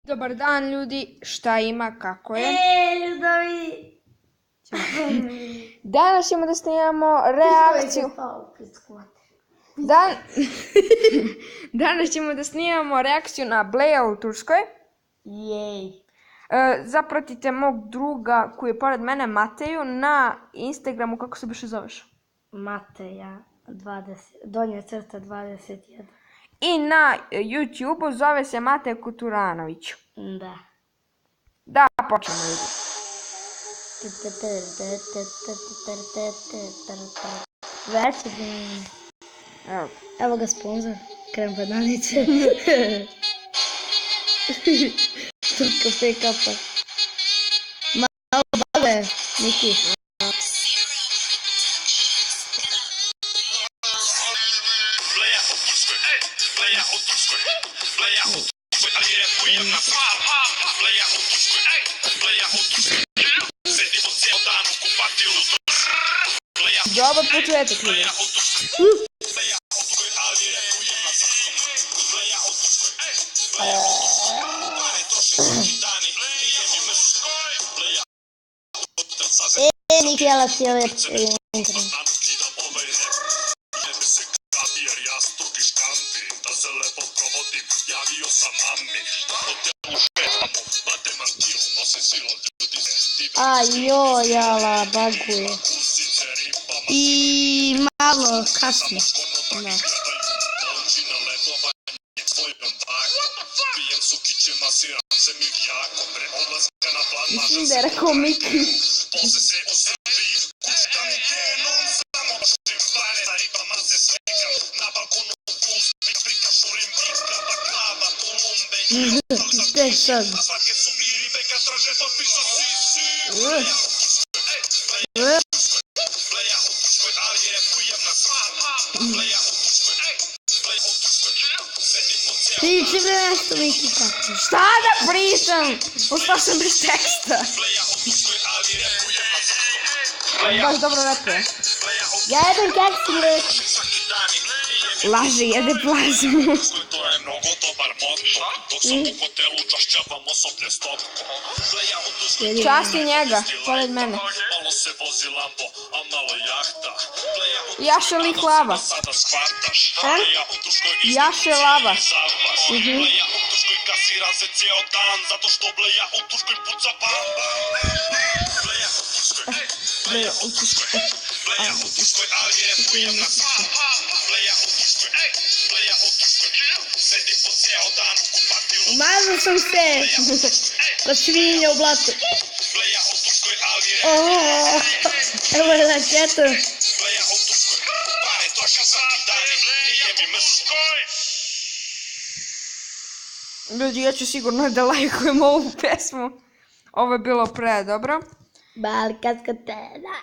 Dobar dan ljudi, šta ima, kako je? Ljudovi! Danas ćemo da snimamo reakciju. Danas ćemo da snimamo reakciju na Bleja u Turskoj. Jej. Zapratite mog druga koji je pored mene, Mateju, na Instagramu, kako se biše zoveš? Mateja, donja crta 21. I na YouTubeu zove se Mateja Kuturanović. Da. Da, počnemo ljudi. Već Evo. evo ga sponzor, krem bananice. Turka pick-upa. Malo bale, Niki. Dobar početak ljudi. Niki, jela ti je lep internet. A joj, jala, baguje. I malo kasno. Da. Mislim da je rekao Miki. Tek sad. Priči bre nešto, Miki, kako? Šta da pričam? Ostao sam bez teksta. Baš dobro repuje. Ja jedem keks i mlijeko. Laže, jede plazmu. Časti njega, pored mene. Jaše lik lava. Jaše lava. Bleja u Turskoj. Umazao sam se. Kod svinja u blatu. Evo je raketa. Ljudi, ja ću sigurno da lajkujem ovu pesmu. Ovo je bilo predobro. Balkanska tena.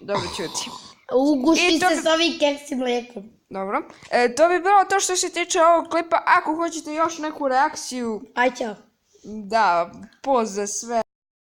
Dobro, ćuti. Uguši se s ovim keks i mlijekom. Dobro. To bi bilo to što se tiče ovog klipa. Ako hoćete još neku reakciju, Aj, čao. da, poz za sve.